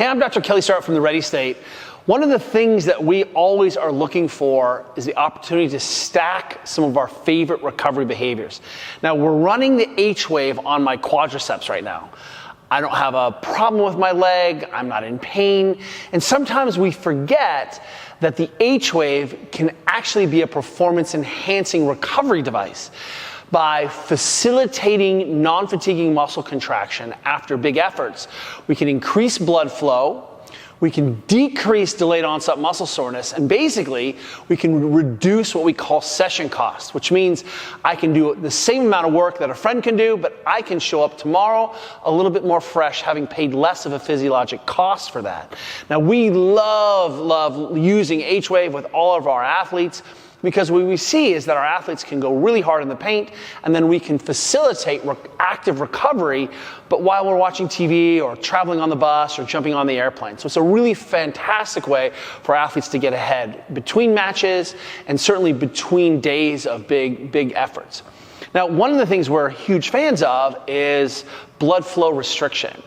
Hey, I'm Dr. Kelly Starrett from the Ready State. One of the things that we always are looking for is the opportunity to stack some of our favorite recovery behaviors. Now, we're running the H-wave on my quadriceps right now. I don't have a problem with my leg, I'm not in pain, and sometimes we forget that the H-wave can actually be a performance-enhancing recovery device. By facilitating non-fatiguing muscle contraction after big efforts, we can increase blood flow, we can decrease delayed onset muscle soreness, and basically we can reduce what we call session cost, which means I can do the same amount of work that a friend can do, but I can show up tomorrow a little bit more fresh, having paid less of a physiologic cost for that. Now, we love using H-Wave with all of our athletes, because what we see is that our athletes can go really hard in the paint, and then we can facilitate active recovery, but while we're watching TV or traveling on the bus or jumping on the airplane. So it's a really fantastic way for athletes to get ahead between matches and certainly between days of big efforts. Now, one of the things we're huge fans of is blood flow restriction.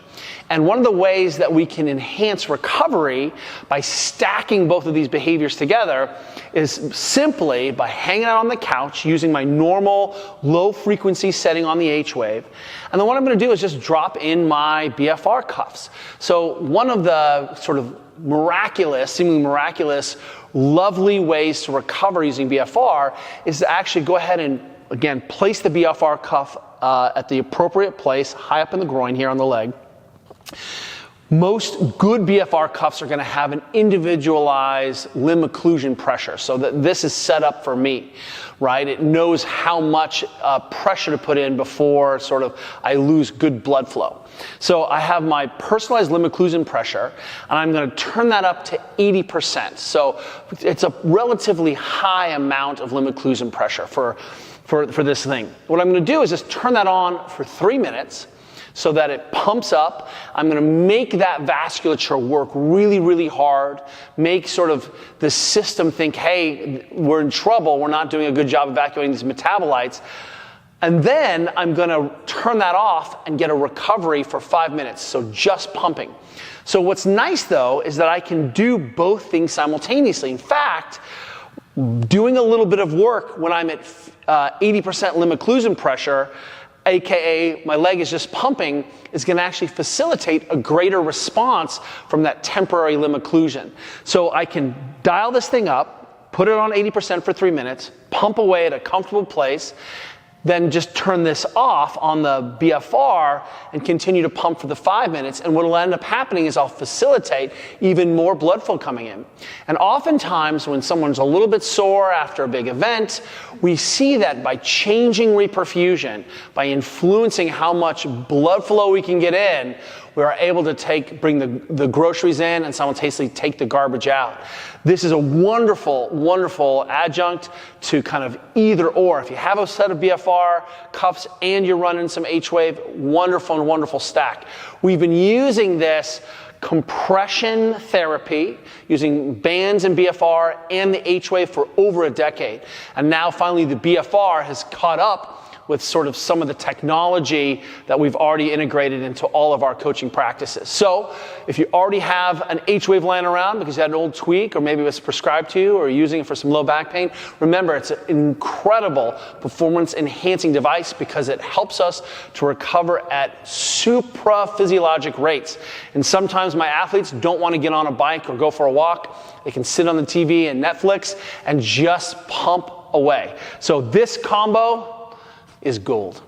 And one of the ways that we can enhance recovery by stacking both of these behaviors together is simply by hanging out on the couch using my normal low frequency setting on the H-wave. And then what I'm going to do is just drop in my BFR cuffs. So one of the sort of seemingly miraculous, lovely ways to recover using BFR is to actually go ahead and, again, place the BFR cuff at the appropriate place, high up in the groin here on the leg. Most good BFR cuffs are going to have an individualized limb occlusion pressure, so that this is set up for me, right? It knows how much pressure to put in before I lose good blood flow. So I have my personalized limb occlusion pressure, and I'm going to turn that up to 80%. So it's a relatively high amount of limb occlusion pressure for this thing. What I'm going to do is just turn that on for 3 minutes, so that it pumps up. I'm going to make that vasculature work really hard, make sort of the system think, hey, we're in trouble, we're not doing a good job evacuating these metabolites. And then I'm going to turn that off and get a recovery for 5 minutes, so just pumping. So what's nice, though, is that I can do both things simultaneously. In fact, doing a little bit of work when I'm at 80% limb occlusion pressure, AKA my leg is just pumping, is going to actually facilitate a greater response from that temporary limb occlusion. So I can dial this thing up, put it on 80% for 3 minutes, pump away at a comfortable place, then just turn this off on the BFR and continue to pump for the 5 minutes. And what will end up happening is I'll facilitate even more blood flow coming in. And oftentimes when someone's a little bit sore after a big event, we see that by changing reperfusion, by influencing how much blood flow we can get in, we are able to bring the groceries in and simultaneously take the garbage out. This is a wonderful adjunct to kind of either or. If you have a set of BFR cuffs and you're running some H-Wave, wonderful stack. We've been using this compression therapy, using bands and BFR and the H-Wave for over a decade. And now finally the BFR has caught up with sort of some of the technology that we've already integrated into all of our coaching practices. So if you already have an H-Wave laying around because you had an old tweak, or maybe it was prescribed to you, or you're using it for some low back pain, remember, it's an incredible performance enhancing device because it helps us to recover at supra-physiologic rates. And sometimes my athletes don't want to get on a bike or go for a walk. They can sit on the TV and Netflix and just pump away. So this combo is gold.